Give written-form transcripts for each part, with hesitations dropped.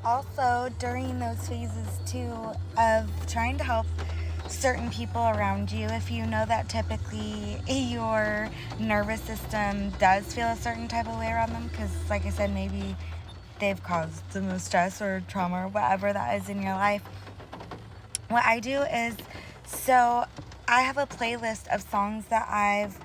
also during those phases too of trying to help certain people around you, if you know that typically your nervous system does feel a certain type of way around them, because like I said, maybe they've caused the most stress or trauma or whatever that is in your life. What I do is, so I have a playlist of songs that I've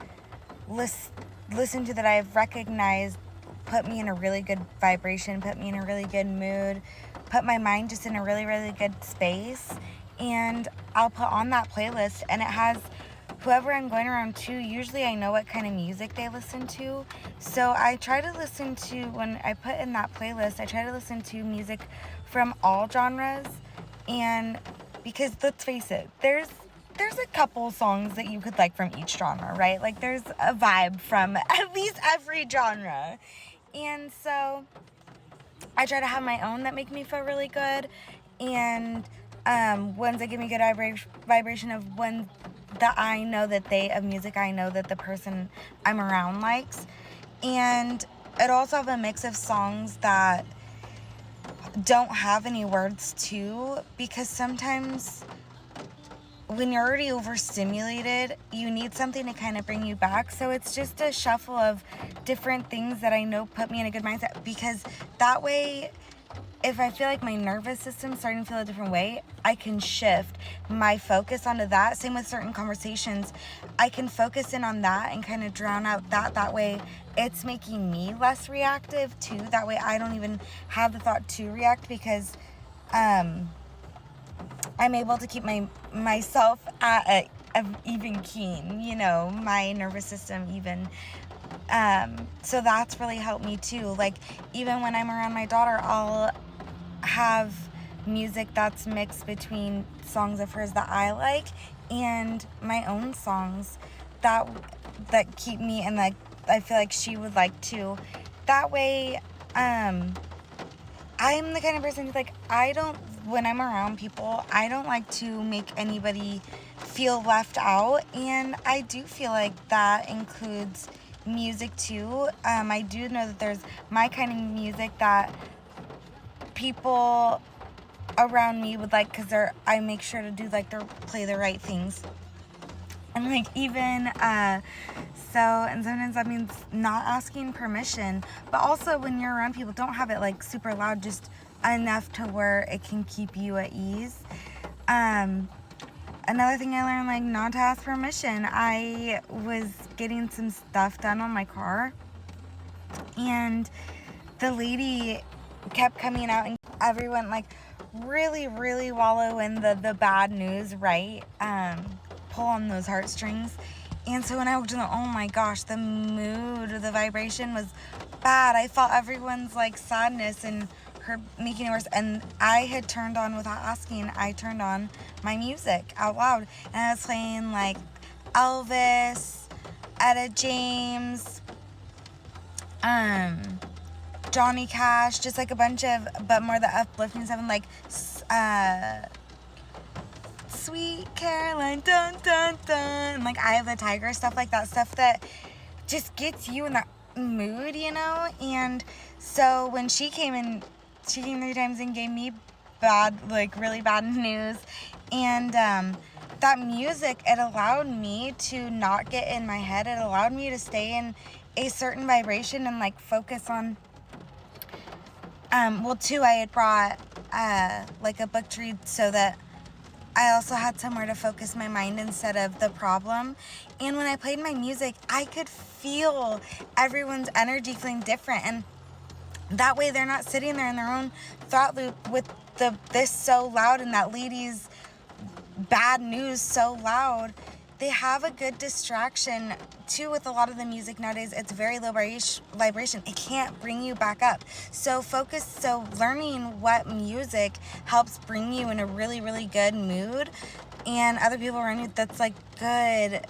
listened to, that I've recognized put me in a really good vibration, put me in a really good mood, put my mind just in a really, really good space. And I'll put on that playlist, and it has whoever I'm going around to. Usually I know what kind of music they listen to. So I try to listen to, when I put in that playlist, I try to listen to music from all genres. And because let's face it, there's a couple songs that you could like from each genre, right? Like there's a vibe from at least every genre. And so I try to have my own that make me feel really good, and ones that give me good vibration of ones that I know that of music I know that the person I'm around likes. And it also have a mix of songs that don't have any words too, because sometimes when you're already overstimulated, you need something to kind of bring you back. So it's just a shuffle of different things that I know put me in a good mindset, because that way, if I feel like my nervous system's starting to feel a different way, I can shift my focus onto that. Same with certain conversations. I can focus in on that and kind of drown out that. That way, it's making me less reactive too. That way, I don't even have the thought to react, because I'm able to keep myself at a even keen, my nervous system even. So that's really helped me too. Like, even when I'm around my daughter, I'll have music that's mixed between songs of hers that I like and my own songs that keep me, and like I feel like she would like too. That way, I'm the kind of person who's like, when I'm around people, I don't like to make anybody feel left out. And I do feel like that includes music too. I do know that there's my kind of music that people around me would like, because I make sure to do like play the right things. And like even and sometimes that means not asking permission, but also when you're around people, don't have it like super loud, just enough to where it can keep you at ease. Another thing I learned, like, not to ask permission. I was getting some stuff done on my car, and the lady kept coming out, and everyone like really, really wallow in the bad news, right? Pull on those heartstrings. And so when I walked in, oh my gosh, the mood, the vibration was bad. I felt everyone's like sadness and her making it worse. And I had turned on, without asking, I turned on my music out loud, and I was playing like Elvis, Etta James, Johnny Cash, just like a bunch of, but more the uplifting stuff, and like Sweet Caroline, dun dun dun, like Eye of the Tiger, stuff like that, stuff that just gets you in that mood, And so when she came 3 times and gave me really bad news, and that music, it allowed me to not get in my head. It allowed me to stay in a certain vibration and like focus on too, I had brought like a book to read, so that I also had somewhere to focus my mind instead of the problem. And when I played my music, I could feel everyone's energy feeling different, and that way they're not sitting there in their own thought loop with this so loud and that lady's bad news so loud. They have a good distraction too. With a lot of the music nowadays, it's very low vibration. It can't bring you back up. So learning what music helps bring you in a really, really good mood, and other people around you, that's like good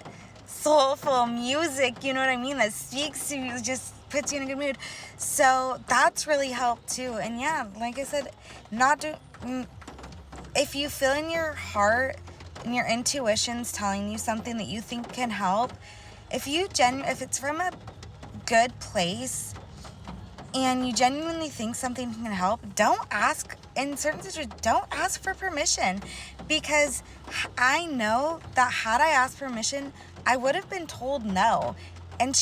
soulful music, you know what I mean, that speaks to you, just puts you in a good mood. So that's really helped too. And yeah, like I said, if you feel in your heart and your intuition's telling you something that you think can help, if it's from a good place, and you genuinely think something can help, don't ask, in certain situations, don't ask for permission, because I know that had I asked permission, I would have been told no. And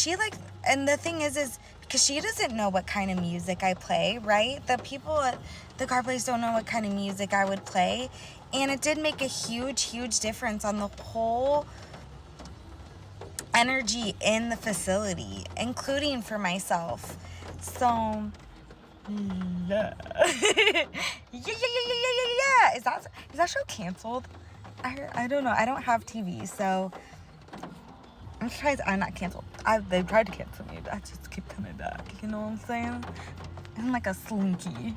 and the thing is because she doesn't know what kind of music I play, right? The people at the car place don't know what kind of music I would play, and it did make a huge difference on the whole energy in the facility, including for myself. So yeah. Yeah. Is that show canceled? I don't know. I don't have TV, so I'm surprised I'm not canceled. They tried to cancel me, but I just keep coming back. You know what I'm saying? I'm like a slinky.